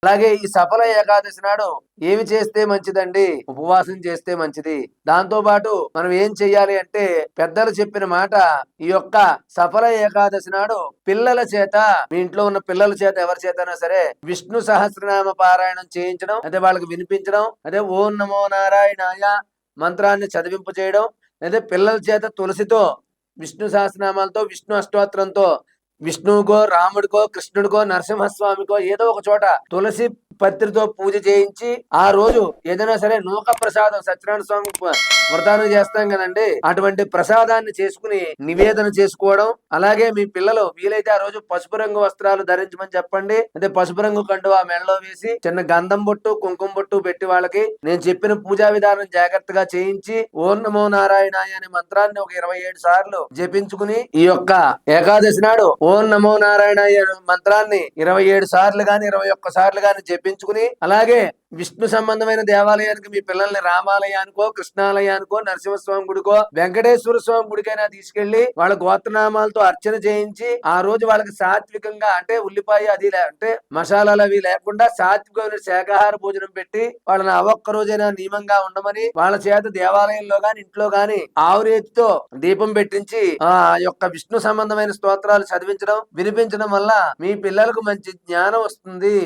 అలాగే ఈ సఫల ఏకాదశి నాడు ఏమి చేస్తే మంచిదండి? ఉపవాసం చేస్తే మంచిది. దాంతో పాటు మనం ఏం చెయ్యాలి అంటే పెద్దలు చెప్పిన మాట ఈ యొక్క సఫల ఏకాదశి నాడు పిల్లల చేత మీ ఇంట్లో ఉన్న పిల్లల చేత ఎవరి చేతనా సరే విష్ణు సహస్రనామ పారాయణం చేయించడం, అదే వాళ్ళకి వినిపించడం, అదే ఓం నమో నారాయణాయ మంత్రాన్ని చదివింపు చేయడం, అదే పిల్లల చేత తులసితో విష్ణు సహస్రనామాలతో విష్ణు అష్టోత్తరంతో విష్ణువుకో రాముడికో కృష్ణుడికో నరసింహస్వామికో ఏదో ఒక చోట తులసి పత్రితో పూజ చేయించి ఆ రోజు ఏదైనా సరే నూక ప్రసాదం సత్యనారాయణ స్వామి వ్రతాన్ని చేస్తాం కదండి, అటువంటి ప్రసాదాన్ని చేసుకుని నివేదన చేసుకోవడం. అలాగే మీ పిల్లలు వీలైతే ఆ రోజు పసుపు రంగు వస్త్రాలు ధరించమని చెప్పండి. అదే పసుపు రంగు కండు ఆ మెడలో వేసి చిన్న గంధం బొట్టు కుంకుమ బొట్టు పెట్టి వాళ్ళకి నేను చెప్పిన పూజా విధానం జాగ్రత్తగా చేయించి ఓం నమో నారాయణాయ అనే మంత్రాన్ని ఒక 27 సార్లు జపించుకుని ఈ యొక్క ఏకాదశి నాడు ఓం నమో నారాయణాయ మంత్రాన్ని 27 సార్లు గాని 21 సార్లు గాని జపించుకుని అలాగే విష్ణు సంబంధమైన దేవాలయానికి మీ పిల్లల్ని రామాలయానికో కృష్ణాలయానికో నరసింహస్వామి గుడికో వెంకటేశ్వర స్వామి గుడికైనా తీసుకెళ్లి వాళ్ళ గోత్రనామాలతో అర్చన చేయించి ఆ రోజు వాళ్ళకి సాత్వికంగా అంటే ఉల్లిపాయ అది అంటే మసాలాలు అవి లేకుండా సాత్వికమైన శాకాహార భోజనం పెట్టి వాళ్ళని ఒక్క రోజైనా నియమంగా ఉండమని వాళ్ళ చేత దేవాలయంలో గాని ఇంట్లో గాని ఆవురేతితో దీపం పెట్టించి ఆ యొక్క విష్ణు సంబంధమైన స్తోత్రాలు చదివించడం వినిపించడం వల్ల మీ పిల్లలకు మంచి జ్ఞానం వస్తుంది.